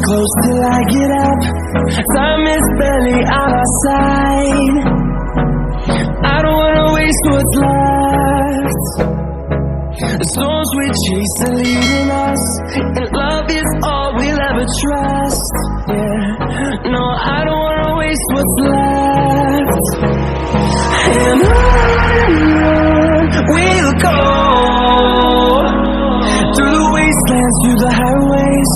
close till I get up. Time is barely on our side. I don't wanna waste what's left. The storms we chase are leading us, and love is all we'll ever trust. Yeah, no, I don't wanna waste what's left. And on we'll go, through the wastelands, through the highways,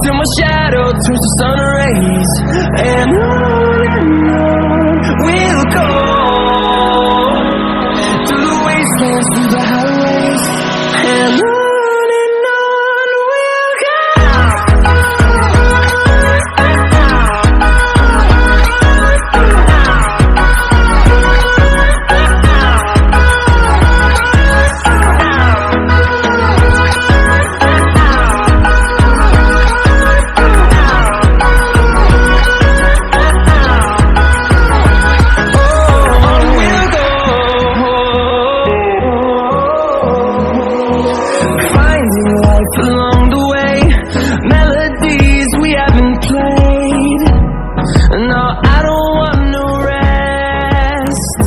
till my shadow turns to sun rays. And on we'll go, through the wastelands, through the highways, and on we'll go. Along the way, melodies we haven't played. No, I don't want no rest.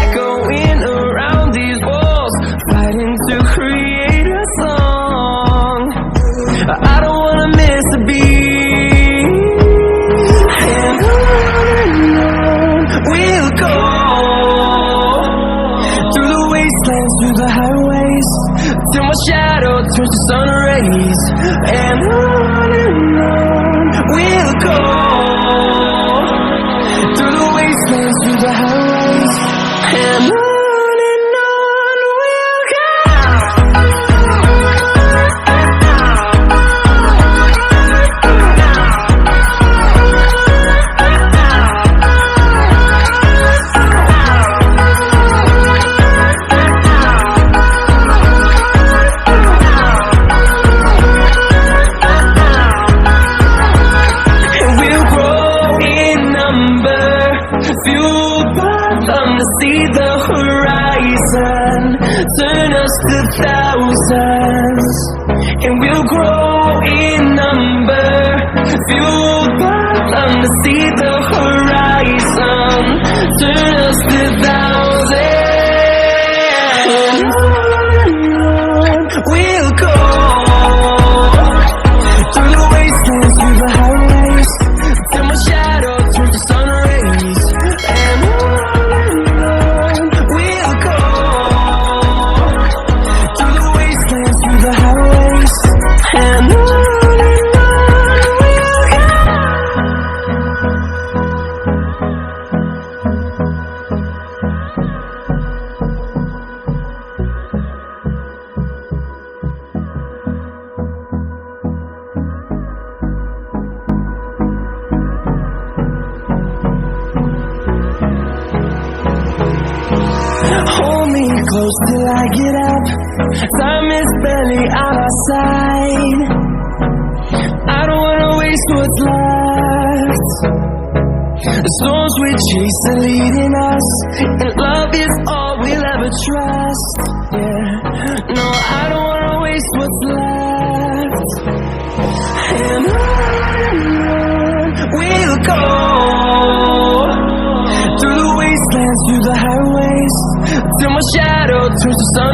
Echoing around these walls, fighting to create a song. I don't wanna miss a beat. And on we'll go, through the wastelands, through the highways, till my shadow turns to sun rays. And on we'll go, through the wastelands, through the highways, and on we'll go. Fueled by them to see the horizon, turn us to thousands, and we'll grow in number. Fueled by them to see the horizon, turn us to thousands. We'll go, through the wastelands, through the highways, till my shadow turns to sun rays. Hold me close till I get up. Time is barely on our side. I don't wanna waste what's left. The storms we chase are leading us, and love is all we'll ever trust. Yeah, no, I don't wanna waste what's left. And on we'll go, through the wastelands, through the highways, till my shadow turns to sun